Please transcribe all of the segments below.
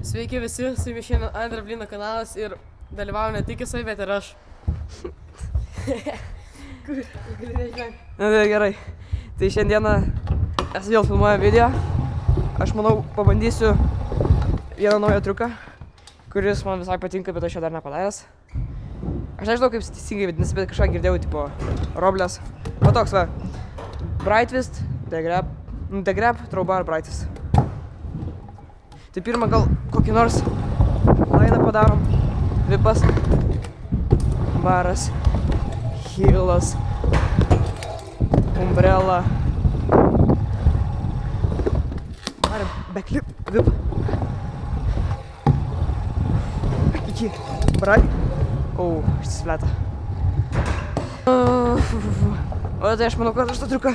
Sveiki visi, su jumis šiandien Andra Blino kanalas ir dalyvauju ne tik jisai, bet ir aš. Kur? Gali nežinoti. Na, tai gerai. Tai šiandieną esu vėl filmuoju video. Aš manau, pabandysiu vieną naują triuką, kuris man visai patinka, bet aš jo dar nepadaręs. Aš nežinau, kaip teisingai vadinasi, bet kažką girdėjau, tipo roblės. O toks va. Bright twist, degrab, throwbar, bright twist. Tai pirmą gal kokį nors lainą padarom. Vipas, baras, heelas, umbrella. Baram, backflip, vip. Iki, bright. Šitas fleta. O tai aš manau, kad aš tą triuką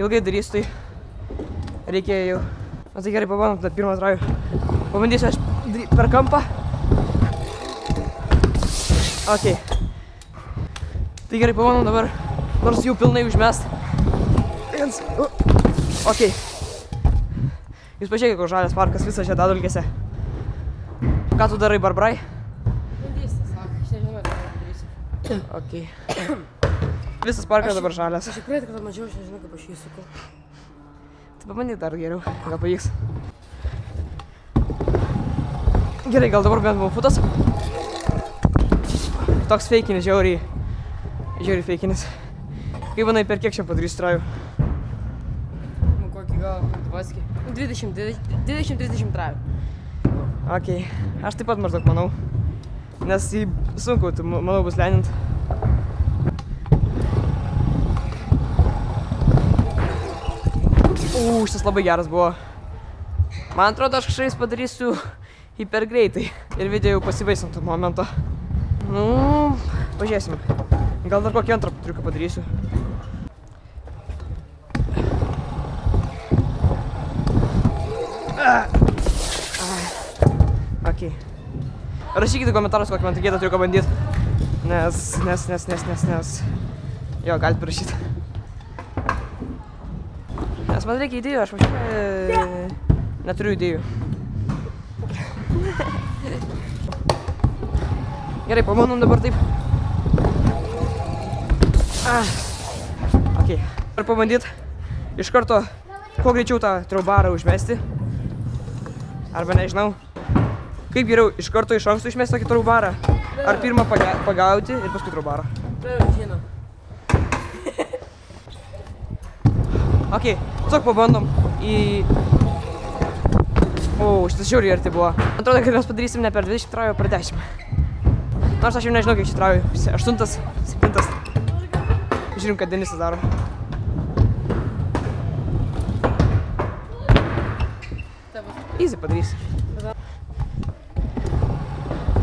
ilgai darysiu, tai reikėjo jau. O tai gerai, pabandom tada pirmą trajų. Pabandysiu aš per kampą. Ok. Tai gerai, pabandom dabar, nors jau pilnai užmest. Viens. Ok. Jūs pažiūrėkite, koks žalias parkas, visas čia dadulkėse. Ką tu darai, Barbrai? Bandysiu, sako, aš nežinau, ką darysiu. Ok. Visas parkas dabar žalias. Aš tikrai tik mažiau, aš nežinau, kaip aš jį sukau. Tai pabandyk dar geriau, gal pavyks. Gerai, gal dabar bent futas. Toks feikinis, žiauriai feikinis. Kaip manai, per kiek čia padarysiu trajų? Nu, kokį gal, vaskį. 20-30 trajų. Ok, aš taip pat maždaug manau. Nes jį sunku, tai manau bus lenint. Šitas labai geras buvo. Man atrodo, aš kažkaip padarysiu hiper greitai. Ir video jau pasibaisim to momento. Nu, pažiūrėsim. Gal dar kokį antrą triuką padarysiu. Ok. Rašykite komentarus, kokį man tikėtą triuką bandyt. Nes. Jo, galite parašyti. Nes man reikia idėjų, aš neturiu idėjų. Gerai, pabandom dabar taip. Ok. Noriu pabandyt iš karto kuo greičiau tą throwbarą užmesti. Arba nežinau. Kaip geriau, iš karto iš anksto išmesti tokį throwbarą? Ar pirmą pagauti ir paskui throwbarą? Žinau. Ok, tiesiog pabandom į... Šitas žiauriai arti buvo. Man atrodo, kad mes padarysim ne per 20 trajų, o per 10. Nors aš jau nežinau, kiek čia trajų. 8, 7. Žiūrim, kad Denisas daro. Easy padarysi.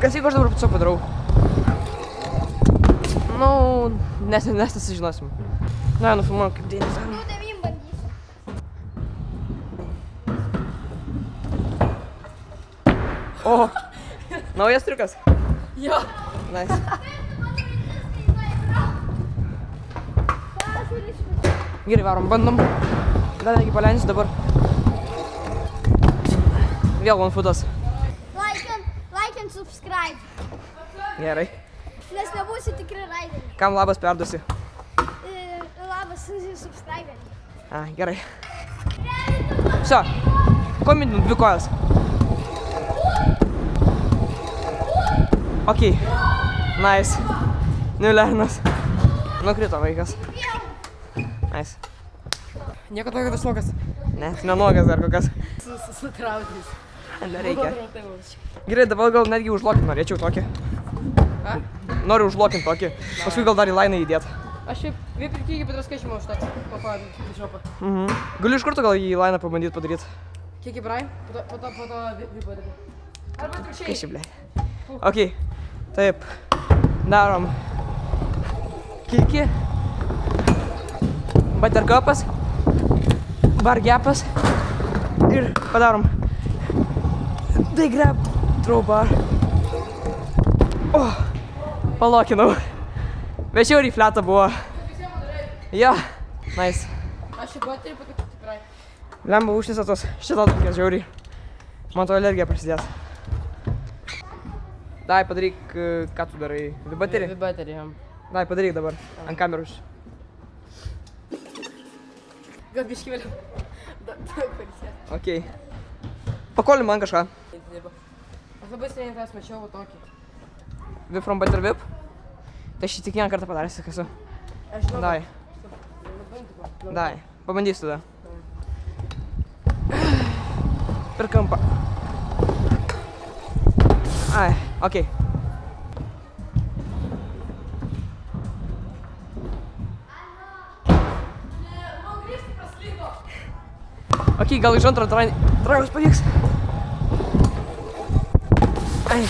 Kas jeigu aš dabar tiesiog padarau? Nu, nes nesižinosim. Na, nufilmuojam, kaip Denis daro. O, naujas triukas? Jo. Nice. Gerai, varom, bandom. Gal negi palensiu dabar. Vėl one footas. Like and subscribe. Gerai. Nes nebūsi tikri raideriai. Kam labas perduosi? Labas, subscriberiai. Gerai. Viso, komindinam 2 kojas. Ok, nice. Nulernas. Nukrito vaikas. Nice. Nieko tokio, kad aš nuogas. Ne, nenuogas dar kokias. Su trautais. Nereikia. Gerai, dabar gal netgi užlokint norėčiau tokį. Noriu užlokint tokį. Paskui gal dar į lainą įdėt. Aš šiaip vipirkį patraskaišimą už tą papadį į šopą. Galiu iš karto gal į lainą pabandyt padaryt. Kiek į brai? Po to vipadį. Arba atvirkščiai. Kaši, blei. Ok, taip. Darom. Kiki. Buttercupas. Bargapas. Ir padarom. Degrab. Throwbar. Palokinau. Bet žiauriai fleta buvo. Jo. Nice. Aš į buterį tikrai. Lemba užtisa tos šitą tokias žiauriai. Man to alergija prasidės. Dai, padaryk, ką tu darai? Vibaterį? Vibaterį, jam. Dai, padaryk dabar, ant kameros. Gal biškį vėliau. Okei. Pakolin man kažką. Aš labai seniai tas mačiau tokį. Vip from Better Vip? Tai aš jį tik vieną kartą padaręs, tik esu. Aš žinau. Dai. Dai, pabandysiu tada. Per kampą. Ai, okei. Okei, gal iš antro tragus pavyks. Ai.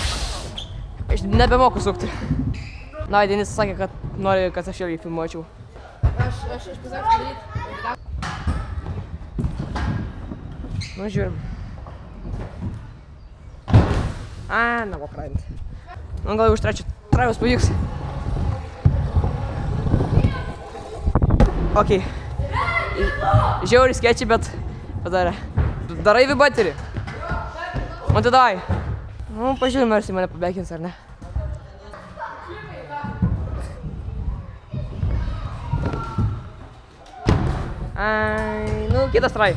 Aš nebemoku sukti. Na, Denis sakė, kad nori, kad aš irgi filmuočiau. Aš pasakysiu padaryti. Nu, žiūrim. Na, va, pradint. Nu, gal jau už trečią tragus pavyks. Okei. Žiauriai sketchy, bet padarė. Darai vibaterį? Nu, tai davai. Nu, pažiūrėjom, ar jis mane pabekins, ar ne. Ai, nu, kitas trai.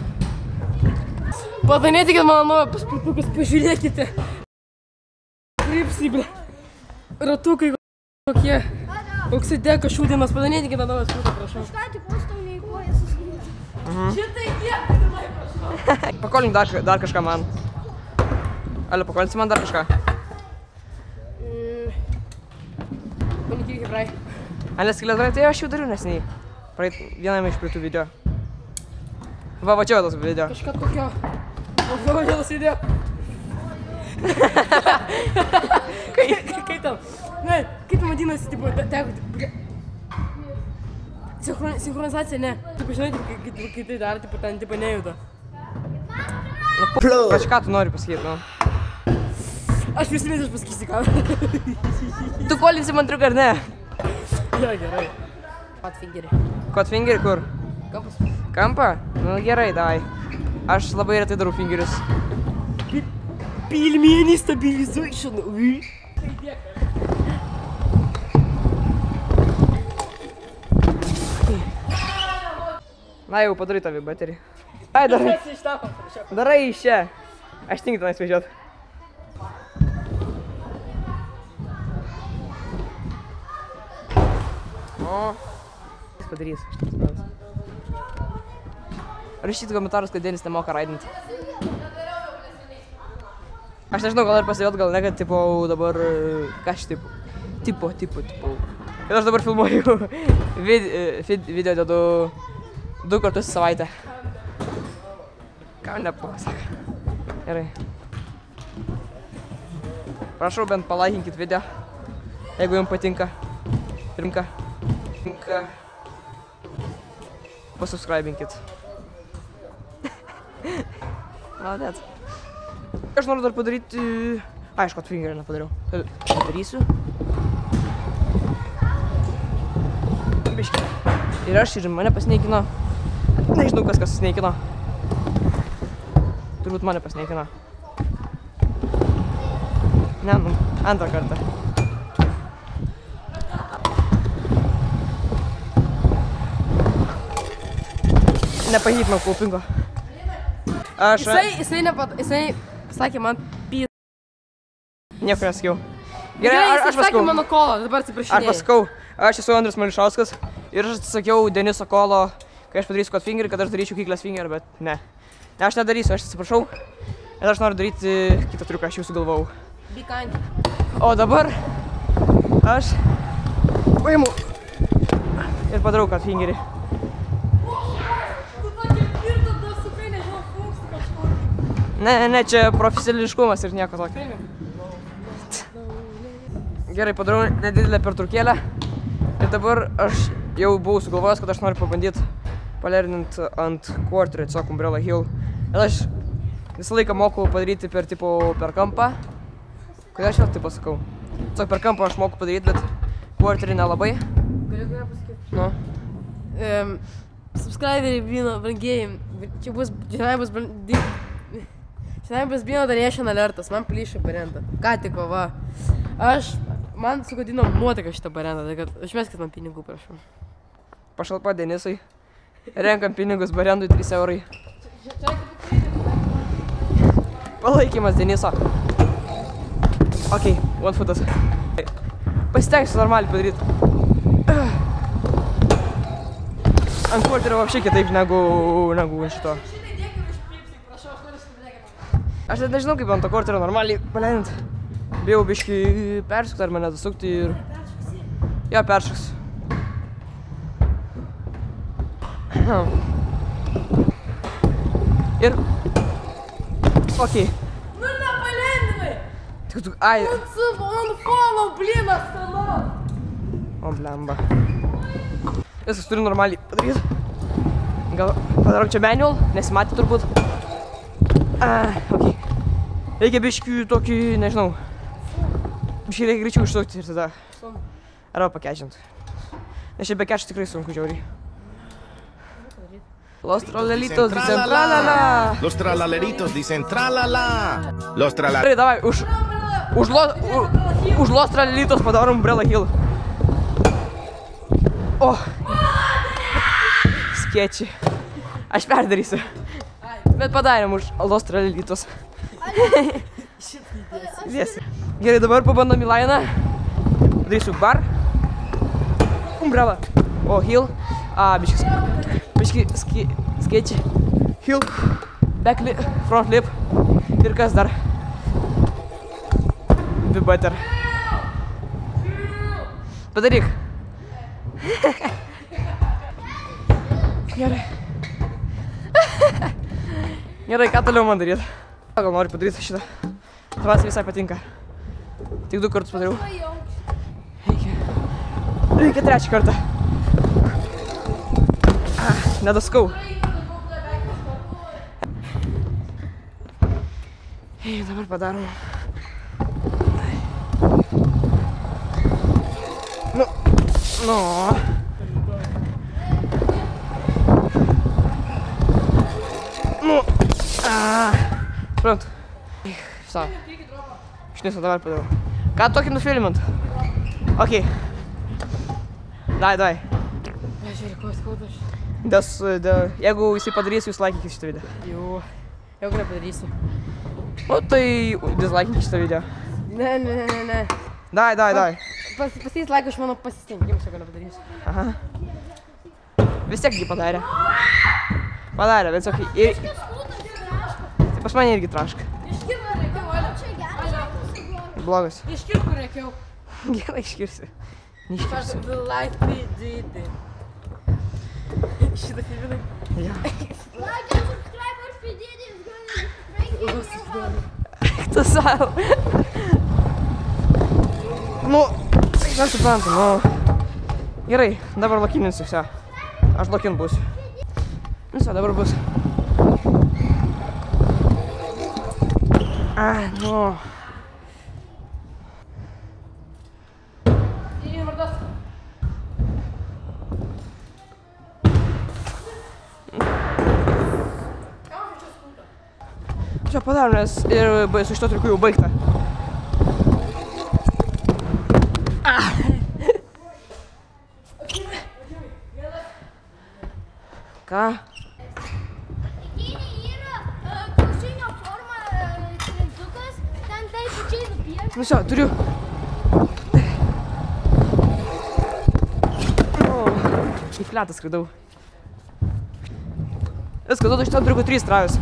Padanėtikit mano naują paspirtukus, pažiūrėkite. Kripsai, ble. Ratukai kokie. Koks įdėka šūdienas, padanėtikit mano naują paspirtuką, prašau. Aš ką tik užtau neįkoja suskaičiu. Šitai kiek, tai prašau. Pakolink dar kažką man. Ale, pakolinsi man dar kažką. Panikį hebrai. Ale, skilėdrai, tai aš jau dariau neseniai. Viename iš praeitų video. Va, čia tas video. Kažką tokio. Va, tas video. Kaip tam? Ne, kaip tam vadinasi, tipo, teko... Sinchronizacija, ne. Tipo, žinai, kai tai daro, tipo, ten, tipo, nejuda. Kažką tu nori pasakyti, nu. Aš prisiminsiu, aš pasakysiu ką. Tu kolinsi man triuką, ar ne? Jo, gerai. Kotfingerį. Kotfingerį kur? Kampas. Kampą? Nu, gerai, davai. Aš labai retai darau fingerius. Pilmenį stabilization. Na, jau padarai tą vibaterį. Ai, darai. Darai iš čia. Aš tingiu tenais važiuot. O. Jis padarys. Rašykite komentarus, kad Denis nemoka raidinti. Aš nežinau, gal ir pasivėt, gal ne, kad tipo dabar... Ką aš tipo? Tipo. Ir aš dabar filmuoju video dedu 2 kartus į savaitę. Ką nepasak. Gerai. Prašau, bent palaikinkit video, jeigu jums patinka. Rimka. Pasubscribinkit. Maladėt. Aš noriu dar padaryti... Aišku, Kotfingerį nepadariau. Padarysiu. Biškį. Ir aš ir mane pasneikino. Nežinau, kas pasneikino. Turbūt mane pasneikino. Ne, nu, antrą kartą. Nepahytinau kaupingo. Jisai sakė man py... Nieko nesakiau. Gerai, aš jisai sakė mano kolą, dabar atsiprašinėjai. Aš pasakau, aš esu Andrius Mališauskas ir aš atsisakiau Deniso kolo, kai aš padarysiu Kotfingerį, kad aš daryčiau Kikless Finger, bet ne. Ne, aš nedarysiu, aš atsiprašau. Ir aš noriu daryti kitą triuką, aš jau sugalvojau. Be kind. O dabar aš paimu ir padarau Kotfingerį. Ne, čia profesionališkumas ir nieko tokio. Gerai, padarau nedidelę pertraukėlę. Ir dabar aš jau buvau sugalvojęs, kad aš noriu pabandyti palerinant ant quarterį, tiesiog Umbrella Hill. Ir aš visą laiką moku padaryti per kampą. Kodėl aš vėl taip pasakau? Tiesiog per kampą aš moku padaryti, bet quarterį nelabai. Galiu ką pasakyti? Nu. Subscriberiai, blino, brangieji. Čia bus Šiandien pasbino Donation alertas, man plyšė parentą. Ką tik va. Man sugadino nuotaiką šitą parentą, tai kad išmeskit man pinigų, prašau. Pašalpa Denisai. Renkam pinigus barendui 3 eurai. Palaikymas Deniso. Ok, one footas. Pasitengsiu normaliai padaryti. Ant kvarterio vapšiai kitaip negu šito. Aš net nežinau, kaip ant to kvarterio normaliai paleidint. Bijau biškį persukti ar mane dasukti ir... Jo, peršuks. Ir... Ok. Nu, nepalendinai! Tik tu... Ai... Unfollow, blinas, toliau! O, blemba. Viskas turiu normaliai padaryti. Gal padarau čia manual, nesimatė turbūt. Ok. Reikia biškių tokį, nežinau. Biškį reikia greičiau išsukti ir tada. Arba pakečint. Nes čia be kečio tikrai sunku žiauriai. Los tralelitos dicen tralala. Los tralaleritos dicen tralala. Los tralala. Gerai, davai, už los tralelitos padarom Umbrella Hill. O. Skečiai. Aš perdarysiu. Bet padarėm už los tralelitos. Gerai, dabar pabandom į lainą. Padarysiu bar. Umbrella. O, Hill. Biški skėčiai. Hill. Back lip. Front lip. Ir kas dar? V-butter. Padaryk. Gerai. Gerai, ką toliau man daryt? Gal noriu padaryti šitą. Tavas visai patinka. Tik 2 kartus padariau. Reikia 3 kartą. Nedaskau. Dabar padarom. Nu. Suprantu. Sau. Šniso dabar padarau. Ką tokį nufilmint? Ok. Dai. Žiūrėk, ko skauda aš. Jeigu jisai padarys, jūs laikykit šitą video. Jau. Jeigu nepadarysiu. Nu tai dislikeikit šitą video. Ne. Dai. Pasitys laiką iš mano pasistengimus, jeigu nepadarysiu. Aha. Vis tiek jį padarė. Padarė, bet sakai. Tai pas mane irgi traška. Iškirpų rėkiau, Alio. Blogas. Iškirpų rėkiau. Gerai, iškirsiu. Neiškirsiu. Like me did. Šitą filminai. Jo. Like and subscribe or Fididi is going to break your heart. Tu savo. Nu, aš suprantu, nu. Gerai, dabar lokininsiu, vse. Aš lokin būsiu. Nu, vse, dabar bus. Nu. Čia padarom, nes ir su šito triuku jau baigta. Ką? Ikiniai yra kiaušinio forma trintukas, ten tai pačiai nupiešta. Nu, vse, turiu. Į fletą skridau. Viskas, duodu šitą triuku 3 travius.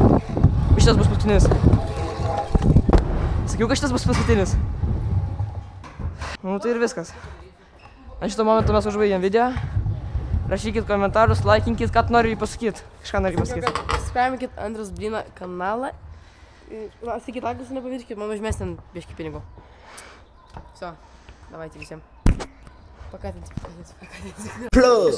Šitas bus paskutinis. Sakiau, kad šitas bus paskutinis. Nu tai ir viskas. Ant šito momentu mes užbaigėm video. Rašykit komentarus, laikinkit, ką nori pasakyti. Kažką nori pasakyti. Spaminkit Andriaus Blina kanalą. Sakykit laikus, nepamirškit, man užmesti ant biškį pinigų. Все, давайте visiems. Pakatins. Plug.